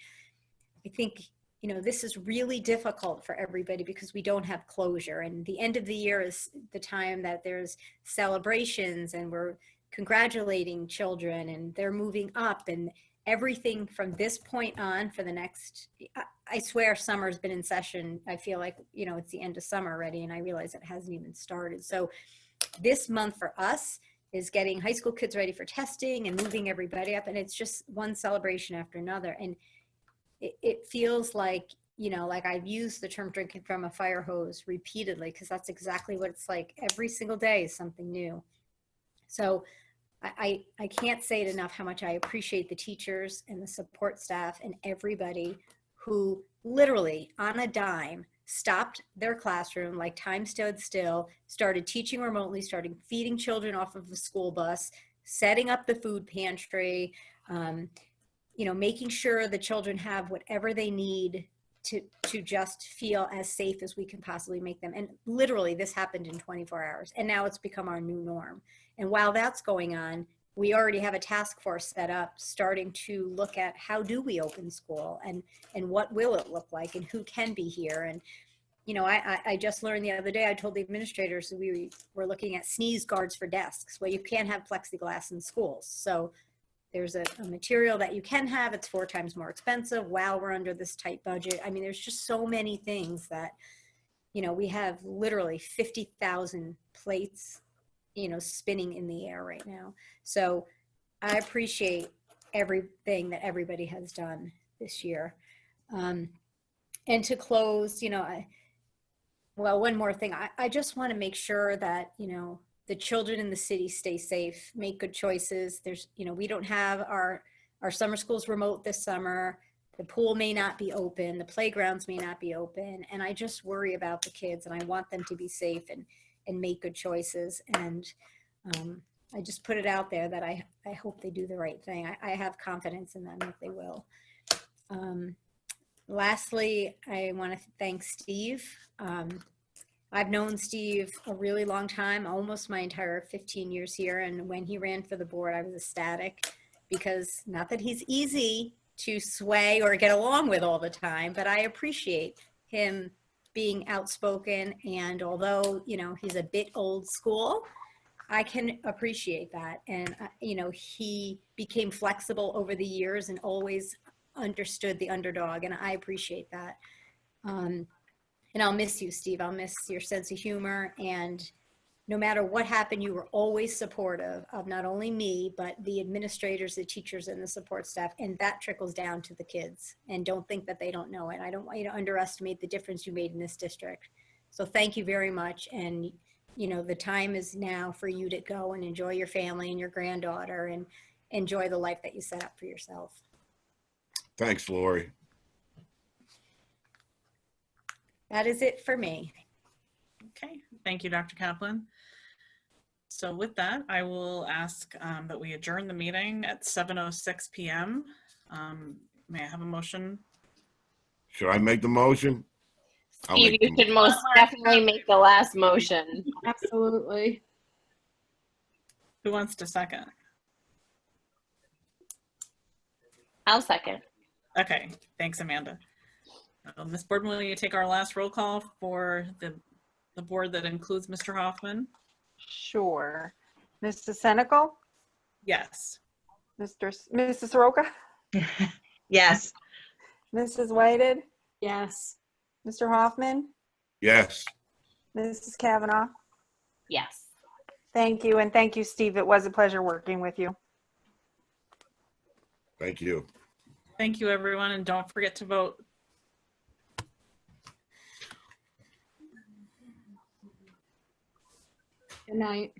I think, you know, this is really difficult for everybody because we don't have closure. And the end of the year is the time that there's celebrations and we're congratulating children and they're moving up and everything from this point on for the next, I swear summer's been in session. I feel like, you know, it's the end of summer already and I realize it hasn't even started. So this month for us is getting high school kids ready for testing and moving everybody up. And it's just one celebration after another. And it feels like, you know, like I've used the term drinking from a fire hose repeatedly because that's exactly what it's like. Every single day is something new. So I can't say it enough how much I appreciate the teachers and the support staff and everybody who literally on a dime stopped their classroom, like time stood still, started teaching remotely, started feeding children off of a school bus, setting up the food pantry, you know, making sure the children have whatever they need to just feel as safe as we can possibly make them. And literally this happened in 24 hours and now it's become our new norm. And while that's going on, we already have a task force set up starting to look at how do we open school and what will it look like and who can be here. And, you know, I just learned the other day, I told the administrators we were looking at sneeze guards for desks. Well, you can't have plexiglass in schools. So there's a material that you can have, it's 4 times more expensive while we're under this tight budget. I mean, there's just so many things that, you know, we have literally 50,000 plates, you know, spinning in the air right now. So I appreciate everything that everybody has done this year. And to close, you know, well, one more thing, I just want to make sure that, you know, the children in the city stay safe, make good choices. There's, you know, we don't have our summer schools remote this summer. The pool may not be open. The playgrounds may not be open. And I just worry about the kids and I want them to be safe and make good choices. And I just put it out there that I hope they do the right thing. I have confidence in them that they will. Lastly, I want to thank Steve. I've known Steve a really long time, almost my entire 15 years here. And when he ran for the board, I was ecstatic because not that he's easy to sway or get along with all the time, but I appreciate him being outspoken. And although, you know, he's a bit old school, I can appreciate that. And, you know, he became flexible over the years and always understood the underdog. And I appreciate that. And I'll miss you, Steve. I'll miss your sense of humor. And no matter what happened, you were always supportive of not only me, but the administrators, the teachers, and the support staff. And that trickles down to the kids. And don't think that they don't know it. I don't want you to underestimate the difference you made in this district. So thank you very much. And, you know, the time is now for you to go and enjoy your family and your granddaughter and enjoy the life that you set up for yourself. Thanks, Lori. That is it for me. Okay, thank you, Dr. Kaplan. So with that, I will ask that we adjourn the meeting at 7:06 p.m. May I have a motion? Should I make the motion? I'll Steve, make you the should most definitely make the last motion. Absolutely. Who wants to second? I'll second. Okay, thanks, Amanda. Ms. Boardman, will you take our last roll call for the board that includes Mr. Hoffman? Sure. Mrs. Senecal? Yes. Mrs. Soroka? Yes. Mrs. Whited? Yes. Mr. Hoffman? Yes. Mrs. Kavanaugh? Yes. Thank you. And thank you, Steve. It was a pleasure working with you. Thank you. Thank you, everyone, and don't forget to vote. Good night.